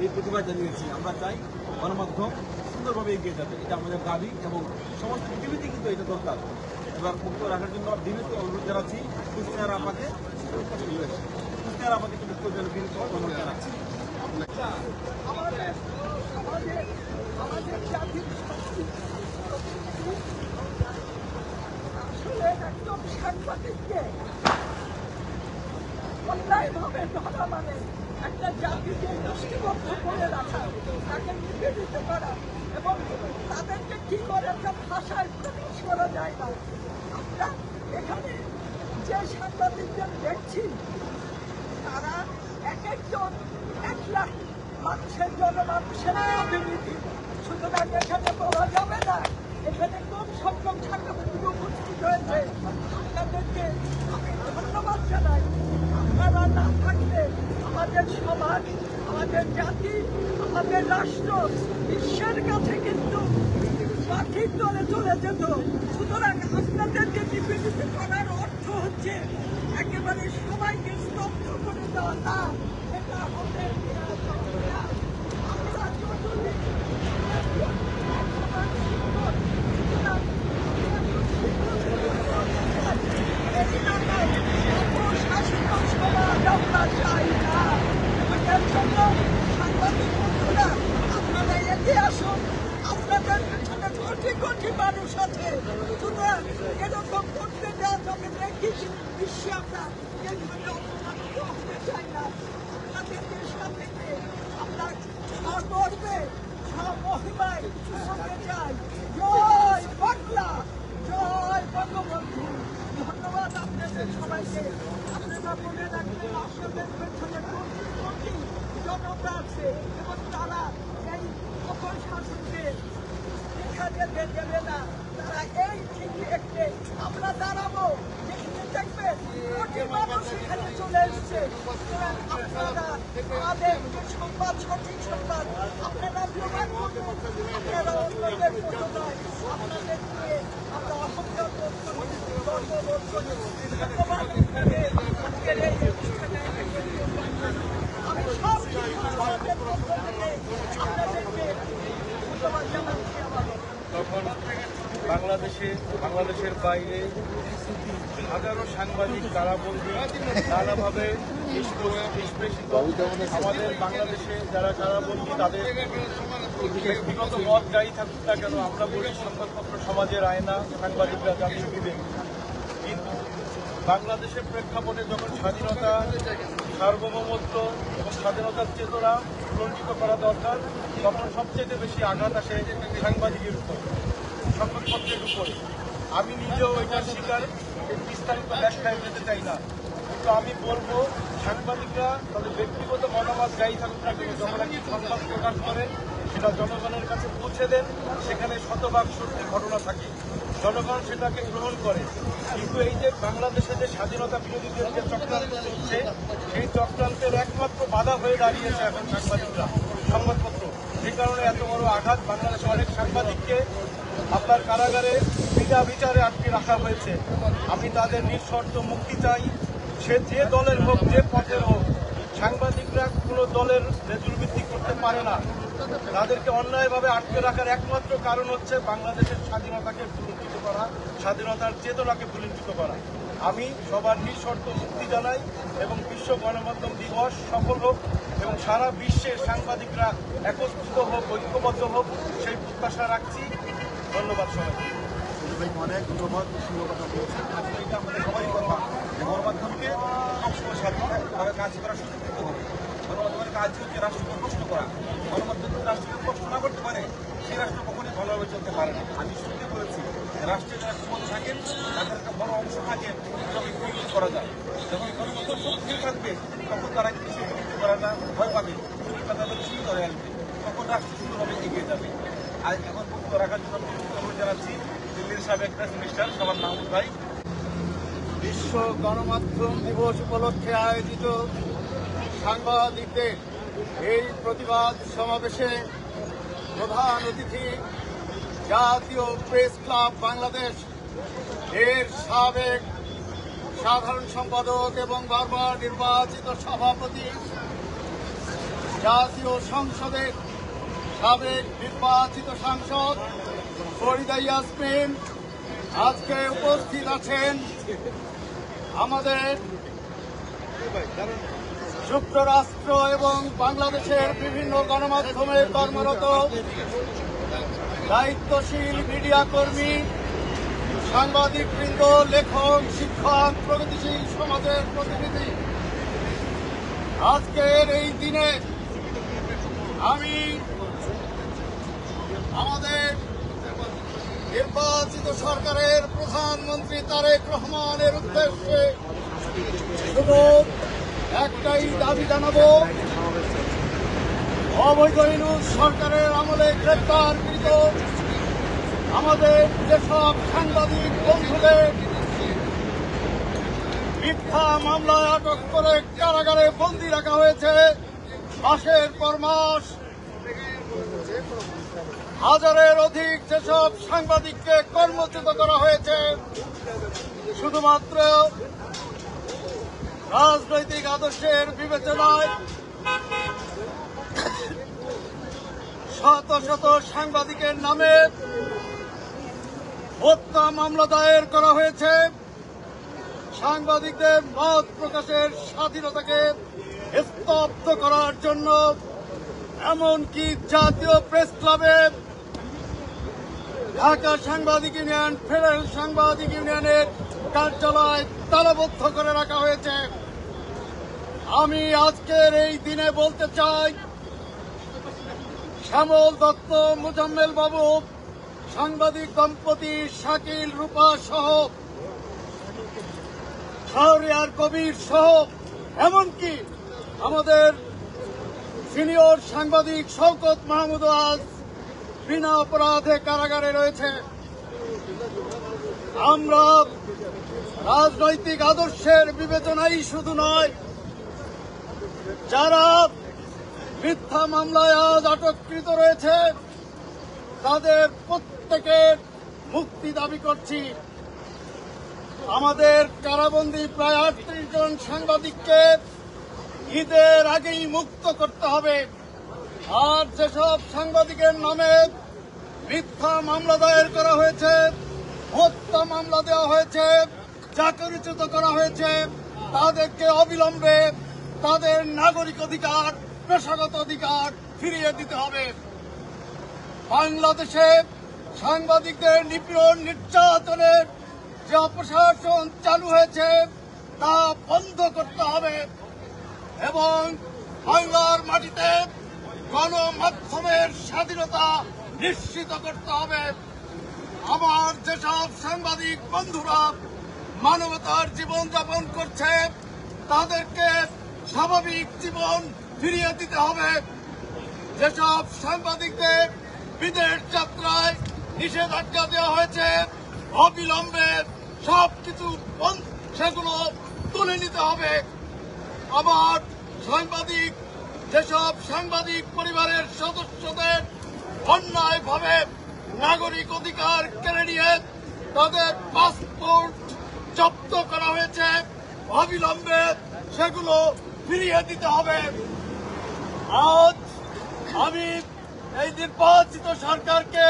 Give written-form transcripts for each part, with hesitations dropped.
এই প্রতিবাদ জানিয়েছি। আমরা চাই গণমাধ্যম সুন্দরভাবে এগিয়ে যাবে, এটা আমাদের দাবি এবং সমস্ত পৃথিবীতে কিন্তু এটা দরকার। এবার মুক্ত রাখার জন্য বিনীত অনুরোধ জানাচ্ছি কুষ্টিয়ার আমাকে কুষ্টিয়ার আমাকে মুক্ত জন্য বিনীত অনুরোধ জানাচ্ছি। আমাদের জাতির আসলে একদম সাংবাদিককে অন্যায়ভাবে ধরা মানে একটা জাতিকে গোষ্ঠীবদ্ধ করে রাখা, তাকে নিবেদিত করা এবং তাদেরকে কি করে একটা ভাষায় প্রকাশ করা যায় না। আমরা এখানে যে সাংবাদিকদের দেখছি তারা এক একজন 1 লাখ মানুষের জনমানুষের প্রতিনিধি। সুতরাং এখানে বলা যাবে না এখানে কম সংখ্যক সাংবাদিক উপস্থিত হয়েছে। আপনাদেরকে আমি ধন্যবাদ জানাই। আপনারা না থাকলে আমাদের সমাজ, আমাদের জাতি, আমাদের রাষ্ট্র বিশ্বের কাছে কিন্তু মাটির তলে চলে যেত। সুতরাং আপনাদেরকে নিবেদিত করার অর্থ হচ্ছে একেবারে সবাইকে স্তব্ধ করে দেওয়া না, এটা হতে সাংবাদিক বন্ধুরা আপনারা এগিয়ে আসুন, আপনাদের পিছনে কোটি কোটি মানুষ আছে। সুতরাং এরকম করতে দেওয়া যাবে দেখি বিশ্বে আমরা এখানে অপমানিত হতে চাই না। আপনাদেরকে সাথে আমরা সগর্বে মহিমায় শুনতে চাই জয় বাংলা, জয় বঙ্গবন্ধু। ধন্যবাদ আপনাদের সবাইকে। আপনারা মনে রাখবেন আপনাদের পেছনে কোটি কোটি জনতা আছে এবং তারা এই সকল শাসনকে এখানে দেবে না। তারা এই ঠিকই একটে আমরা দাঁড়াবো, যেখানে দেখবেন কোটি মানুষ এখানে চলে এসছে। আপনারা আমাদের যে সংবাদ, সঠিক সংবাদ আপনারা প্রমাণ করবেন। আপনারা অন্যদের মতো নয়, আপনাদের নিয়ে আমরা অহংকার বোধ করি, গর্ববোধ করি। ধন্যবাদ আজকের এই অনুষ্ঠানে আমি সব সমাজের পক্ষ থেকে আপনাদেরকে ধন্যবাদ জানাচ্ছি। তখন বাংলাদেশের বাইরে হাজারো সাংবাদিক কারাবন্দী, নানাভাবে নিষ্পেষিত। আমাদের বাংলাদেশে যারা কারাবন্দী তাদের ব্যক্তিগত মত যাই থাকুক না কেন, আমরা বলি সংবাদপত্র সমাজের আয়না, সাংবাদিকরা জাতির বিবেক। কিন্তু বাংলাদেশের প্রেক্ষাপটে যখন স্বাধীনতা, সার্বভৌমত্ব এবং স্বাধীনতার চেতনা লঙ্ঘিত করা দরকার, তখন সবচেয়ে বেশি আঘাত আসে সাংবাদিকের উপর, সংবাদপত্রের উপরে। আমি নিজেও এটার শিকার, বিস্তারিত ব্যাখ্যায় যেতে চাই না, কিন্তু আমি বলবো সাংবাদিকরা তাদের ব্যক্তিগত মতামত যাই থাকুক না কেন, যখন একটি সংবাদ প্রকাশ করেন সেটা জনগণের কাছে পৌঁছে দেন, সেখানে শতভাগ সত্যি ঘটনা থাকে, জনগণ সেটাকে গ্রহণ করে। কিন্তু এই যে বাংলাদেশে যে স্বাধীনতা বিরোধীদের যে চক্রান্ত চলছে, সেই চক্রান্তের একমাত্র বাধা হয়ে দাঁড়িয়েছে এখন সাংবাদিকরা, সংবাদপত্র। যে কারণে এত বড় আঘাত, বাংলাদেশে অনেক সাংবাদিককে আপনার কারাগারে বিনা বিচারে আটকে রাখা হয়েছে। আমি তাদের নিঃশর্ত মুক্তি চাই, সে যে দলের হোক, যে পথের হোক। সাংবাদিকরা কোনো দলের রেজুল ভিত্তিক করতে পারে না। তাদেরকে অন্যায়ভাবে আটকে রাখার একমাত্র কারণ হচ্ছে বাংলাদেশের স্বাধীনতাকে ভুলুণ্ঠিত করা, স্বাধীনতার চেতনাকে ভুলুণ্ঠিত করা। আমি সবার নিঃশর্ত মুক্তি জানাই এবং বিশ্ব গণমাধ্যম দিবস সফল হোক এবং সারা বিশ্বের সাংবাদিকরা একত্রিত হোক, ঐক্যবদ্ধ হোক, সেই প্রত্যাশা রাখছি। ধন্যবাদ সবাইকে। অনেক ধন্যবাদ। কথা বলছেন, আসলে এটা আমাদের সবারই কথা। গণমাধ্যমকে সবসময় স্বাধীনভাবে কাজ করার সুযোগ দিতে হবে। গণমাধ্যমের কাজ হচ্ছে রাষ্ট্রকে প্রশ্ন করা। গণমাধ্যম যদি রাষ্ট্রকে প্রশ্ন না করতে পারে, সেই রাষ্ট্র কখনই ভালোভাবে চলতে পারে না। আমি শুনতে বলেছি রাষ্ট্রের যারা ক্ষমতা থাকেন তাদের একটা বড় অংশ থাকেন যখন বিরোধী করা যায়। যখন গণমাধ্যম সক্রিয় থাকবে তখন তারা কিন্তু সেই বিরোধী করাটা ভয় পাবে, তাদের শুরু করে আসবে, তখন রাষ্ট্র সুন্দরভাবে এগিয়ে যাবে। আর এখন মুক্ত রাখার জন্য অনুরোধ জানাচ্ছি দিল্লির সাবেক প্রেস মিনিস্টার সবার মাহমুদ ভাই। বিশ্ব গণমাধ্যম দিবস উপলক্ষে আয়োজিত সাংবাদিকদের এই প্রতিবাদ সমাবেশে প্রধান অতিথি জাতীয় প্রেস ক্লাব বাংলাদেশ এর সাবেক সাধারণ সম্পাদক এবং বারবার নির্বাচিত সভাপতি জাতীয় সংসদের সাবেক নির্বাচিত সাংসদ ফরিদা ইয়াসমিন আজকে উপস্থিত আছেন। আমাদের যুক্তরাষ্ট্র এবং বাংলাদেশের বিভিন্ন গণমাধ্যমে কর্মরত দায়িত্বশীল মিডিয়া কর্মী, সাংবাদিকবৃন্দ, লেখক, শিক্ষক, প্রগতিশীল সমাজের প্রতিনিধি, আজকের এই দিনে আমি আমাদের নির্বাচিত সরকারের প্রধানমন্ত্রী তারেক রহমানের উদ্দেশ্যে শুধু একটাই দাবি জানাবো, অবৈধ ইউনূস সরকারের আমলে গ্রেপ্তারকৃত আমাদের যেসব সাংবাদিক বন্ধুদের মিথ্যা মামলায় আটক করে কারাগারে বন্দী রাখা হয়েছে মাসের পর মাস, হাজারের অধিক যেসব সাংবাদিককে কর্মচ্যুত করা হয়েছে শুধুমাত্র রাজনৈতিক আদর্শের বিবেচনায়, শত শত সাংবাদিকের নামে হত্যা মামলা দায়ের করা হয়েছে। সাংবাদিকদের মত প্রকাশের স্বাধীনতাকে স্তব্ধ করার জন্য এমনকি জাতীয় প্রেস ক্লাবে ঢাকা সাংবাদিক ইউনিয়ন, ফেডারেল সাংবাদিক ইউনিয়নের কার্যালয় তালাবদ্ধ করে রাখা হয়েছে। আমি আজকের এই দিনে বলতে চাই, শ্যামল দত্ত, মুজাম্মেল বাবু, সাংবাদিক দম্পতি শাকিল, রূপা সহ, শাহরিয়ার কবির সহ, এমনকি আমাদের সিনিয়র সাংবাদিক শওকত মাহমুদ আজ বিনা অপরাধে কারাগারে রয়েছে। আমরা রাজনৈতিক আদর্শের বিবেচনাই শুধু নয়, যারা মিথ্যা মামলায় আজ আটককৃত রয়েছে তাদের প্রত্যেকের মুক্তি দাবি করছি। আমাদের কারাবন্দী প্রায় 38 জন সাংবাদিককে ঈদের আগেই মুক্ত করতে হবে। আর যেসব সাংবাদিকের নামে মিথ্যা মামলা দায়ের করা হয়েছে, হত্যা মামলা দেওয়া হয়েছে, চাকরিচ্যুত করা হয়েছে, তাদেরকে অবিলম্বে তাদের নাগরিক অধিকার, পেশাগত অধিকার ফিরিয়ে দিতে হবে। বাংলাদেশে সাংবাদিকদের নিপীড়ন, নির্যাতনের যে অপশাসন চালু হয়েছে তা বন্ধ করতে হবে এবং বাংলার মাটিতে গণমাধ্যমের স্বাধীনতা নিশ্চিত করতে হবে। আমার যেসব সাংবাদিক বন্ধুরা মানবতার জীবন যাপন করছে তাদেরকে স্বাভাবিক জীবন ফিরিয়ে দিতে হবে। যেসব সাংবাদিকদের বিদেশ যাত্রায় নিষেধাজ্ঞা দেওয়া হয়েছে অবিলম্বে সবকিছু সেগুলো তুলে নিতে হবে। আবার যেসব সাংবাদিক পরিবারের সদস্যদের অন্যায়ভাবে নাগরিক অধিকার কেড়ে নিয়ে তাদের পাসপোর্ট জব্দ করা হয়েছে অবিলম্বে সেগুলো ফিরিয়ে দিতে হবে। আজ আমি এই নির্বাচিত সরকারকে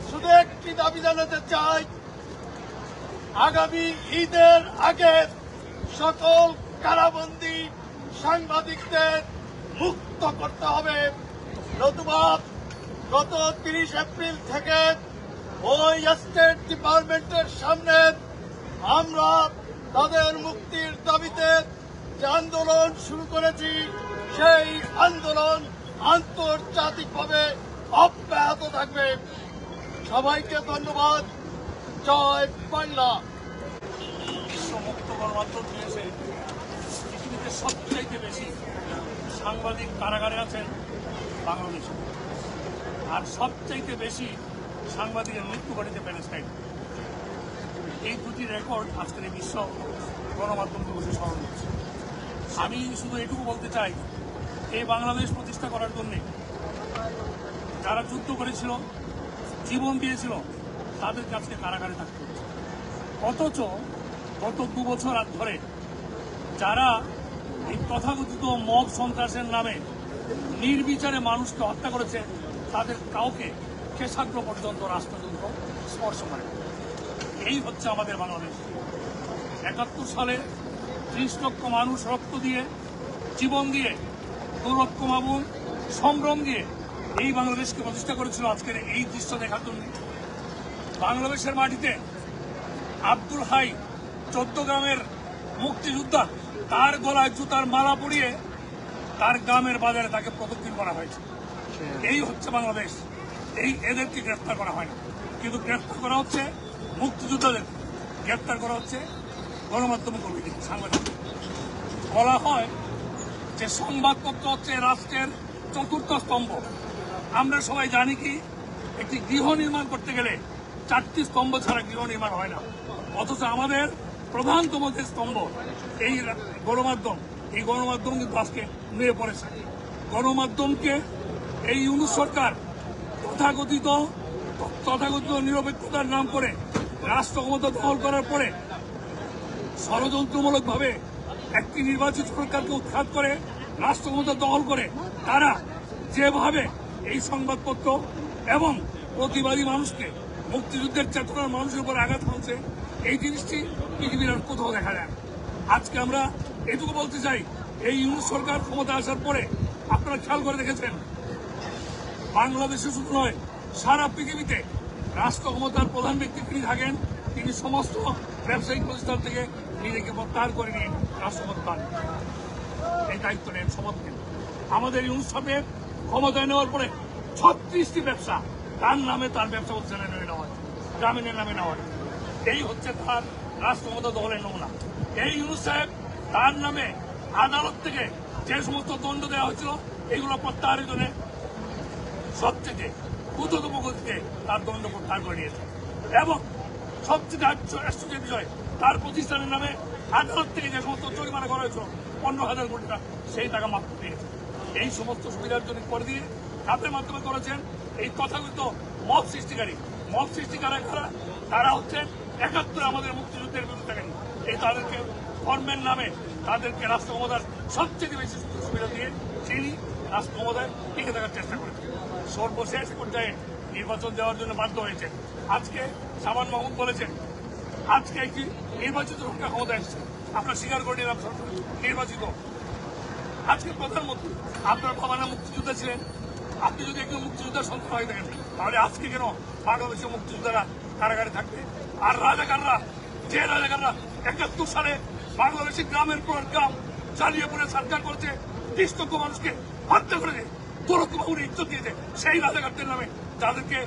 শুধু একটি দাবি জানাতে চাই, আগামী ঈদের আগে সকল কারাবন্দী সাংবাদিকদের মুক্ত করতে হবে। নতুবা গত 30 এপ্রিল থেকে ওই স্টেট ডিপার্টমেন্টের সামনে আমরা তাদের মুক্তির দাবিতে যে আন্দোলন শুরু করেছি সেই আন্দোলন আন্তর্জাতিকভাবে অব্যাহত থাকবে। সবাইকে ধন্যবাদ। জয় বাংলা। বিশ্বমুক্ত গণমাধ্যম দিয়েছে, পৃথিবীতে সবচাইতে বেশি সাংবাদিক কারাগারে আছেন বাংলাদেশে, আর সবচাইতে বেশি সাংবাদিকের মৃত্যু ঘটেছে প্যালেস্টাইন। এই দুটি রেকর্ড আজকের এই বিশ্ব গণমাধ্যম দিবসে স্মরণ হচ্ছে। আমি শুধু এটুকু বলতে চাই, এই বাংলাদেশ প্রতিষ্ঠা করার জন্য যারা যুদ্ধ করেছিল, জীবন দিয়েছিল, তাদেরকে আজকে কারাগারে থাকতে হচ্ছে। অথচ গত 2 বছর ধরে যারা এই তথাকথিত মব সন্ত্রাসের নামে নির্বিচারে মানুষকে হত্যা করেছে, তাদের কাউকে শেষাগ্র পর্যন্ত রাষ্ট্রযন্ত্র স্পর্শ করে। এই হচ্ছে আমাদের বাংলাদেশ। ৭১ সালে ৩০ লক্ষ মানুষ রক্ত দিয়ে, জীবন দিয়ে, ২ লক্ষ মামুন সংগ্রাম দিয়ে এই বাংলাদেশকে প্রতিষ্ঠা করেছিল আজকের এই দৃশ্য দেখার জন্য। বাংলাদেশের মাটিতে আব্দুল হাই ১৪ গ্রামের মুক্তিযোদ্ধা, তার গলায় জুতার মালা পরিয়ে তার গ্রামের বাজারে তাকে প্রদক্ষিণ করা হয়েছে। এই হচ্ছে বাংলাদেশ। এদেরকে গ্রেফতার করা হয় না, কিন্তু গ্রেফতার করা হচ্ছে মুক্তিযোদ্ধাদের, গ্রেফতার করা হচ্ছে গণমাধ্যম কর্মীদের, সাংবাদিক। বলা হয় যে সংবাদপত্র হচ্ছে রাষ্ট্রের চতুর্থ স্তম্ভ। আমরা সবাই জানি কি, একটি গৃহ নির্মাণ করতে গেলে 4টি স্তম্ভ ছাড়া গৃহ নির্মাণ হয় না, অথচ আমাদের প্রধানতম যে স্তম্ভ এই গণমাধ্যম, এই গণমাধ্যম কিন্তু আজকে নুয়ে পড়েছে। গণমাধ্যমকে এই ইউনূস সরকার তথাকথিত নিরপেক্ষতার নাম করে রাষ্ট্র ক্ষমতা দখল করার পরে ষড়যন্ত্রমূলকভাবে একটি নির্বাচিত সরকারকে উৎখাত করে রাষ্ট্র ক্ষমতা দখল করে তারা যেভাবে এই সংবাদপত্র এবং প্রতিবাদী মানুষকে, মুক্তিযুদ্ধের চেতনার মানুষের উপর আঘাত হানছে, এই জিনিসটি পৃথিবীর আর কোথাও দেখা যায় না। আজকে আমরা এটুকু বলতে চাই, এই ইউনূস সরকার ক্ষমতা আসার পরে আপনারা খেয়াল করে দেখেছেন, বাংলাদেশে শুধু নয় সারা পৃথিবীতে রাষ্ট্র ক্ষমতার প্রধান ব্যক্তি তিনি থাকেন, তিনি সমস্ত ব্যবসায়িক প্রতিষ্ঠান থেকে নিজেকে প্রত্যাহার করে নিয়ে রাষ্ট্র ক্ষমতা পান, এই দায়িত্ব নেন, শপথ নেন। আমাদের ইউনূস সরকার ক্ষমতায় নেওয়ার পরে 36টি ব্যবসা তার নামে, তার ব্যবসা প্রতিষ্ঠানের নামে নেওয়া হয়, জামিনের নামে নেওয়া হয়। এই হচ্ছে তার রাষ্ট্র ক্ষমতা দখলের নমুনা। এই ইউনূস সাহেব তার নামে আদালত থেকে যে সমস্ত দণ্ড দেওয়া হয়েছিল, এগুলো প্রত্যাহারের জন্য সবচেয়ে দ্রুততম গতিতে তার দণ্ড প্রত্যাহার করে নিয়েছে। এবং সবচেয়ে আশ্চর্য বিষয়, তার প্রতিষ্ঠানের নামে আদালত থেকে যে সমস্ত জরিমানা করা হয়েছিল 15,000 কোটি টাকা, সেই টাকা মাফ পেয়েছে। এই সমস্ত সুবিধার জন্য করে দিয়ে তাদের মাধ্যমে করেছেন এই তথাকথিত মব সৃষ্টিকারী। মব সৃষ্টিকারী কারা? তারা হচ্ছে ৭১ আমাদের মুক্তিযুদ্ধের বিরুদ্ধে, এই তাদেরকে ধর্মের নামে তাদেরকে রাষ্ট্র ক্ষমতার সবচেয়ে বেশি সুযোগ সুবিধা দিয়ে তিনি রাষ্ট্র ক্ষমতায় টিকে থাকার চেষ্টা করেছেন। সর্বশেষ পর্যায়ে নির্বাচন দেওয়ার জন্য বাধ্য হয়েছে। আজকে সামান মাহমুদ বলেছেন আজকে একটি নির্বাচিত সরকার ক্ষমতা এসেছে, আপনারা স্বীকার করে নিলাম সরকার নির্বাচিত। আজকে প্রধানমন্ত্রী, আপনার বাবা না মুক্তিযোদ্ধা ছিলেন, আপনি যদি একজন মুক্তিযোদ্ধার সন্তান হয়ে থাকেন, তাহলে আজকে কেন বাংলাদেশের মুক্তিযোদ্ধারা কারাগারে থাকবে? আর রাজাকাররা, যে রাজাকাররা ৭১ সালে বাংলাদেশের গ্রামের পর গ্রাম চালিয়ে পড়ে সরকার করেছে, ৩০ লক্ষ মানুষকে হত্যা করেছে, ২ লক্ষ বাবুর ইজ্জত দিয়েছে, সেই রাজাকারদের নামে যাদেরকে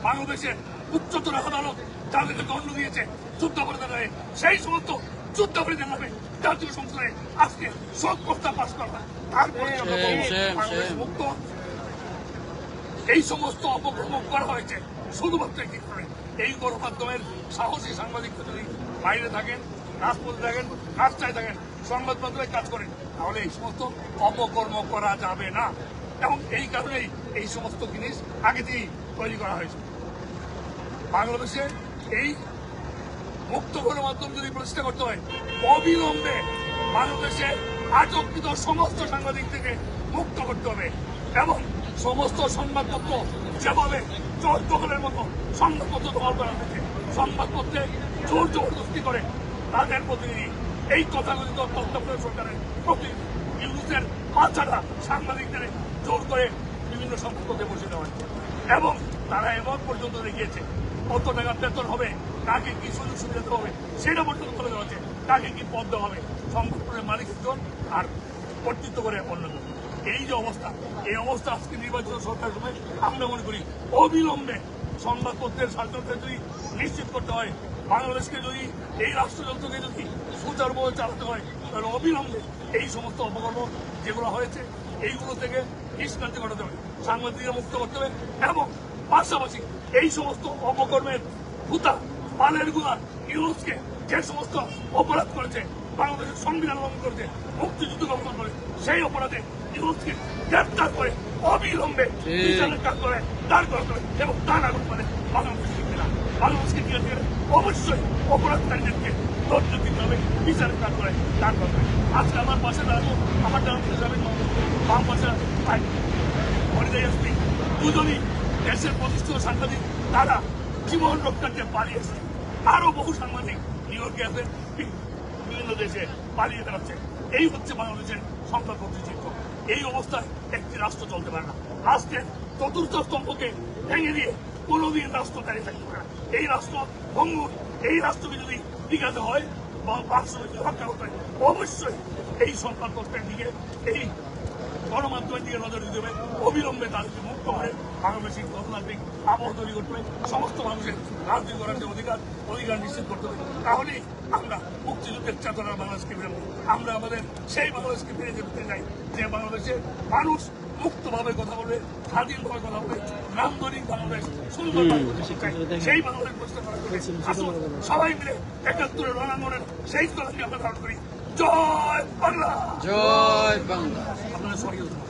বাংলাদেশের উচ্চতর আদালত যাদেরকে দণ্ড দিয়েছে যুদ্ধাপরাধের নামে, সেই সমস্ত যুদ্ধাপরাধীদের নামে জাতীয় সংসদে আজকে শোক প্রস্তাব পাশ করা, তারপরে বাংলাদেশ মুক্ত। এই সমস্ত অপকর্ম করা হয়েছে শুধুমাত্র একটি কারণে, এই গণমাধ্যমের সাহসী সাংবাদিকরা যদি বাইরে থাকেন, রাজপথে থাকেন, রাস্তায় থাকেন, সংবাদ মাধ্যমে কাজ করেন, তাহলে এই সমস্ত অপকর্ম করা যাবে না। এবং এই কারণেই এই সমস্ত জিনিস আগে থেকেই তৈরি করা হয়েছে। বাংলাদেশে এই মুক্ত গণমাধ্যম যদি প্রতিষ্ঠা করতে হয়, অবিলম্বে বাংলাদেশে আটককৃত সমস্ত সাংবাদিক থেকে মুক্ত করতে হবে এবং সমস্ত সংবাদপত্র যেভাবে জোর দখলের মতো সংবাদপত্র দখল করা হয়েছে, সংবাদপত্রে জোর জবরদস্তি করে তাদের প্রতিনিধি, এই তথাকথিত তত্ত্বাবধায়ক সরকারের প্রতিনিধি ইউনূসের বাচ্চারা সাংবাদিকদের জোর করে বিভিন্ন সংবাদপত্রে বসে দেওয়া হয়েছে এবং তারা এবার পর্যন্ত দেখিয়েছে কত টাকা বেতন হবে, কাকে কি সুযোগ সুবিধা দেওয়া হবে, সেটা পর্যন্ত করে দেওয়া হচ্ছে, কাকে কি পদ দেওয়া হবে, সংবাদপত্রের মালিক একজন আর কর্তৃত্ব করে অন্যজন। এই যে অবস্থা, এই অবস্থা আজকে নির্বাচিত সরকারের সময় আমরা মনে করি অবিলম্বে সংবাদপত্রের স্বাধীনতা যদি নিশ্চিত করতে হয়, বাংলাদেশকে যদি এই রাষ্ট্রযন্ত্রকে যদি সুচারুভাবে চালাতে হয়, তাহলে অবিলম্বে এই সমস্ত অপকর্ম যেগুলো হয়েছে এইগুলো থেকে নিষ্কান্তি ঘটাতে হবে, সাংবাদিকরা মুক্ত করতে হবে এবং পাশাপাশি এই সমস্ত অপকর্মের ভূতা পালের গুলা ইউনূসকে যে সমস্ত অপরাধ করেছে, বাংলাদেশের সংবিধান লঙ্ঘন করেছে, মুক্তিযুদ্ধ লঙ্ঘন করে, সেই অপরাধে ইউনূসকে গ্রেপ্তার করে অবিলম্বে বিচারের কাজ করে দাঁড় করাতে হবে এবং তা না করতে পারে বাংলাদেশকে ফিরে বাংলাদেশকে ফিরে অবশ্যই অপরাধকারীদেরকে ধৈর্য দিতে হবে, বিচার কাজ করে কাজ করবে। আজকে আমার পাশে দাঁড়াবো আমার ডান পাশে যাবেন, বাম পাশে মনিদাই আসবি, দুজনই দেশের প্রতিষ্ঠিত সাংবাদিক, তারা জীবন রক্ষার্থে পালিয়েছে। আরো বহু সাংবাদিক নিউ ইয়র্কে আছে, বিভিন্ন দেশে পালিয়ে বেড়াচ্ছে। এই হচ্ছে বাংলাদেশের সংবাদপত্রের চিত্র। এই অবস্থায় একটি রাষ্ট্র চলতে পারে না। রাষ্ট্রের চতুর্থ স্তম্ভকে ভেঙে দিয়ে কোনোদিন রাষ্ট্র দাঁড়িয়ে থাকতে পারে না। এই রাষ্ট্র ভঙ্গুর, এই রাষ্ট্রকে যদি টিকাতে হয় বা বাস্তবে রক্ষা করতে হয়, অবশ্যই এই সংবাদপত্রের দিকে, এই গণমাধ্যমের দিকে নজর দিতে হবে। অবিলম্বে তাদেরকে মুক্ত করে বাংলাদেশের গণতান্ত্রিক আবহাওয়া তৈরি করতে হবে। সমস্ত মানুষের রাজনীতি করার যে অধিকার নিশ্চিত করতে হবে। তাহলেই আমরা মুক্তিযুদ্ধের চেতনার বাংলাদেশকে ফিরে পাবো। আমরা আমাদের সেই বাংলাদেশকে ফিরে যেতে চাই যে বাংলাদেশে মানুষ মুক্তভাবে কথা বলবে, স্বাধীনভাবে কথা বলবে, নান্দনিক বাংলাদেশ, সুন্দর বাংলাদেশ চাই। সেই বাংলাদেশ প্রতিষ্ঠা করার জন্য আসুন সবাই মিলে ৭১-এর রণাঙ্গনের সেই স্তরকে আমরা ধারণ করি। জয় বাংলা, জয় বাংলা। আপনাদের সবাইকে ধন্যবাদ।